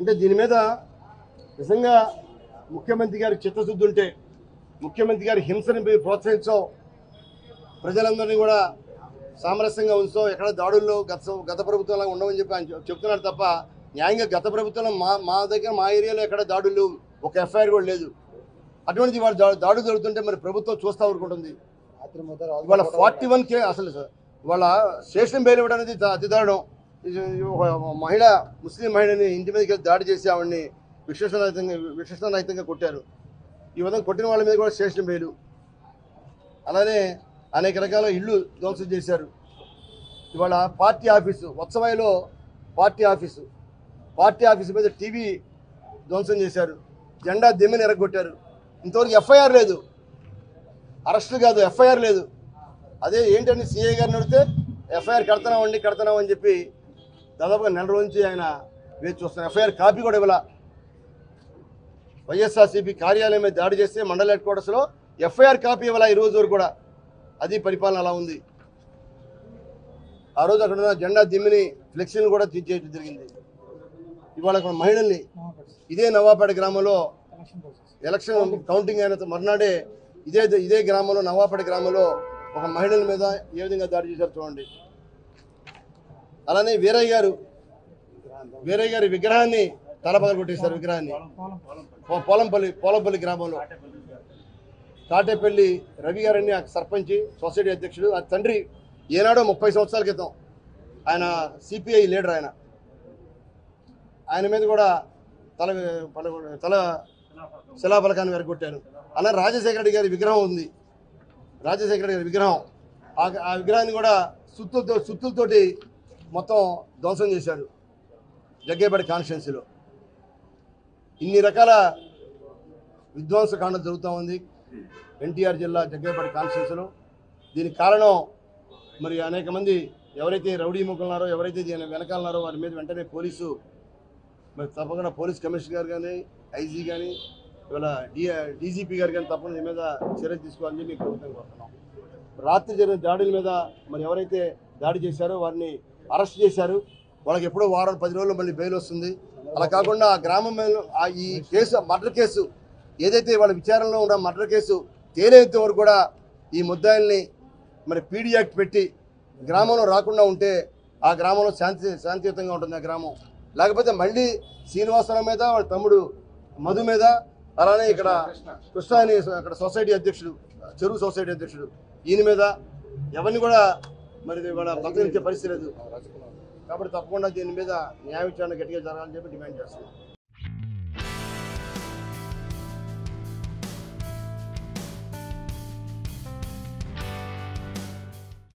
అంటే దీని మీద నిజంగా ముఖ్యమంత్రి గారి చిత్తశుద్ధి ఉంటే, ముఖ్యమంత్రి గారి హింసని ప్రోత్సహించాం, ప్రజలందరినీ కూడా సామరస్యంగా ఉంచాం, ఎక్కడ దాడుల్లో గత ప్రభుత్వంలాగా ఉండవని చెప్పి ఆయన చెప్తున్నాడు తప్ప న్యాయంగా గత ప్రభుత్వంలో మా దగ్గర మా ఏరియాలో ఎక్కడ దాడులు ఒక ఎఫ్ఐఆర్ కూడా లేదు. అటువంటిది వాళ్ళు దాడులు జరుగుతుంటే మరి ప్రభుత్వం చూస్తూ ఊరుకుంటుంది. ఇవాళ 41 అసలు వాళ్ళ స్టేషన్ బెయిల్ ఇవ్వడం అనేది అతి దారుణం. మహిళ ముస్లిం మహిళని ఇంటి మీదకి వెళ్ళి దాడి చేసి ఆవిడని విశేషరహితంగా కొట్టారు. ఈ విధంగా కొట్టిన వాళ్ళ మీద కూడా స్టేషన్ బెయిలు. అలానే అనేక రకాల ఇళ్ళు ధ్వంసం చేశారు. ఇవాళ పార్టీ ఆఫీసు వత్సవాయిలో పార్టీ ఆఫీసు మీద టీవీ ధ్వంసం చేశారు. జెండా దిమ్మిని ఎరగొట్టారు. ఇంతవరకు ఎఫ్ఐఆర్ లేదు, అరెస్టులు కాదు, ఎఫ్ఐఆర్ లేదు. అదే ఏంటని సిఐ గారిని అడిగితే ఎఫ్ఐఆర్ కడతామని చెప్పి దాదాపుగా నెల రోజు నుంచి ఆయన వేచి చూస్తున్నారు. ఎఫ్ఐఆర్ కాపీ కూడా ఇవ్వాల. వైఎస్ఆర్సీపీ కార్యాలయం మీద దాడి చేస్తే మండల హెడ్ క్వార్టర్స్లో ఎఫ్ఐఆర్ కాపీ ఇవ్వాల ఈ రోజు వరకు కూడా. అది పరిపాలన అలా ఉంది. ఆ రోజు అక్కడ ఉన్న జెండా దిమ్మిని ఫ్లెక్సీని కూడా తీసేయడం జరిగింది. ఇవాళ అక్కడ మహిళల్ని ఇదే నవాపేట గ్రామంలో ఎలక్షన్ కౌంటింగ్ అయిన మర్నాడే ఇదే గ్రామంలో నవాపేట గ్రామంలో ఒక మహిళల మీద ఏ విధంగా దాడి చేశారు చూడండి. అలానే వీరయ్య గారి విగ్రహాన్ని తలపగలు కొట్టేశారు. విగ్రహాన్ని పోలంపల్లి గ్రామంలో తాటేపల్లి రవి గారని సర్పంచ్ సొసైటీ అధ్యక్షుడు, ఆ తండ్రి ఏనాడో 30 సంవత్సరాల క్రితం ఆయన సిపిఐ లీడర్, ఆయన మీద కూడా తల శిలాఫలకాన్ని వెరగొట్టారు. అలా రాజశేఖర రెడ్డి గారి విగ్రహం ఉంది. రాజశేఖర రెడ్డి గారి విగ్రహం, ఆ విగ్రహాన్ని కూడా సుత్తులతోటి మొత్తం ధ్వంసం చేశారు జగ్గేపేట కాన్స్టిట్యున్సీలో. ఇన్ని రకాల విధ్వంసకాండ జరుగుతూ ఉంది ఎన్టీఆర్ జిల్లా జగ్గేపేట కాన్స్టిట్యున్సీలో. దీనికి కారణం మరి అనేక మంది ఎవరైతే రౌడీ ముఖులున్నారో, ఎవరైతే దీని వెనకాలన్నారో వారి మీద వెంటనే పోలీసు మరి తప్పకుండా పోలీస్ కమిషనర్ గారు కానీ, ఐజీ కానీ, ఇవాళ డీజీపీ గారు కానీ తప్పకుండా దీని మీద చర్య తీసుకోవాలని చెప్పి ప్రభుత్వం కోరుతున్నాం. రాత్రి జరిగిన దాడుల మీద మరి ఎవరైతే దాడి చేశారో వారిని అరెస్ట్ చేశారు. వాళ్ళకి ఎప్పుడో వారం 10 రోజుల్లో మళ్ళీ బెయిల్ వస్తుంది. అలా కాకుండా ఆ గ్రామం ఈ కేసు మర్డర్ కేసు ఏదైతే వాళ్ళ విచారణలో ఉన్న మర్డర్ కేసు తేలేంత వరకు కూడా ఈ ముద్దాయిల్ని మరి పీడీ యాక్ట్ పెట్టి గ్రామంలో రాకుండా ఉంటే ఆ గ్రామంలో శాంతియుతంగా ఉంటుంది ఆ గ్రామం. లేకపోతే మళ్ళీ శ్రీనివాసరావు మీద, వాళ్ళ తమ్ముడు మధు మీద, అలానే ఇక్కడ కృష్ణ అని అక్కడ సొసైటీ అధ్యక్షుడు, చెరువు సొసైటీ అధ్యక్షుడు, ఈయన మీద ఎవరిని కూడా మరి వాళ్ళ బతికించే పరిస్థితి లేదు. కాబట్టి తప్పకుండా దీని మీద న్యాయ విచారణ గట్టిగా జరగాలని చెప్పి డిమాండ్ చేస్తున్నాం.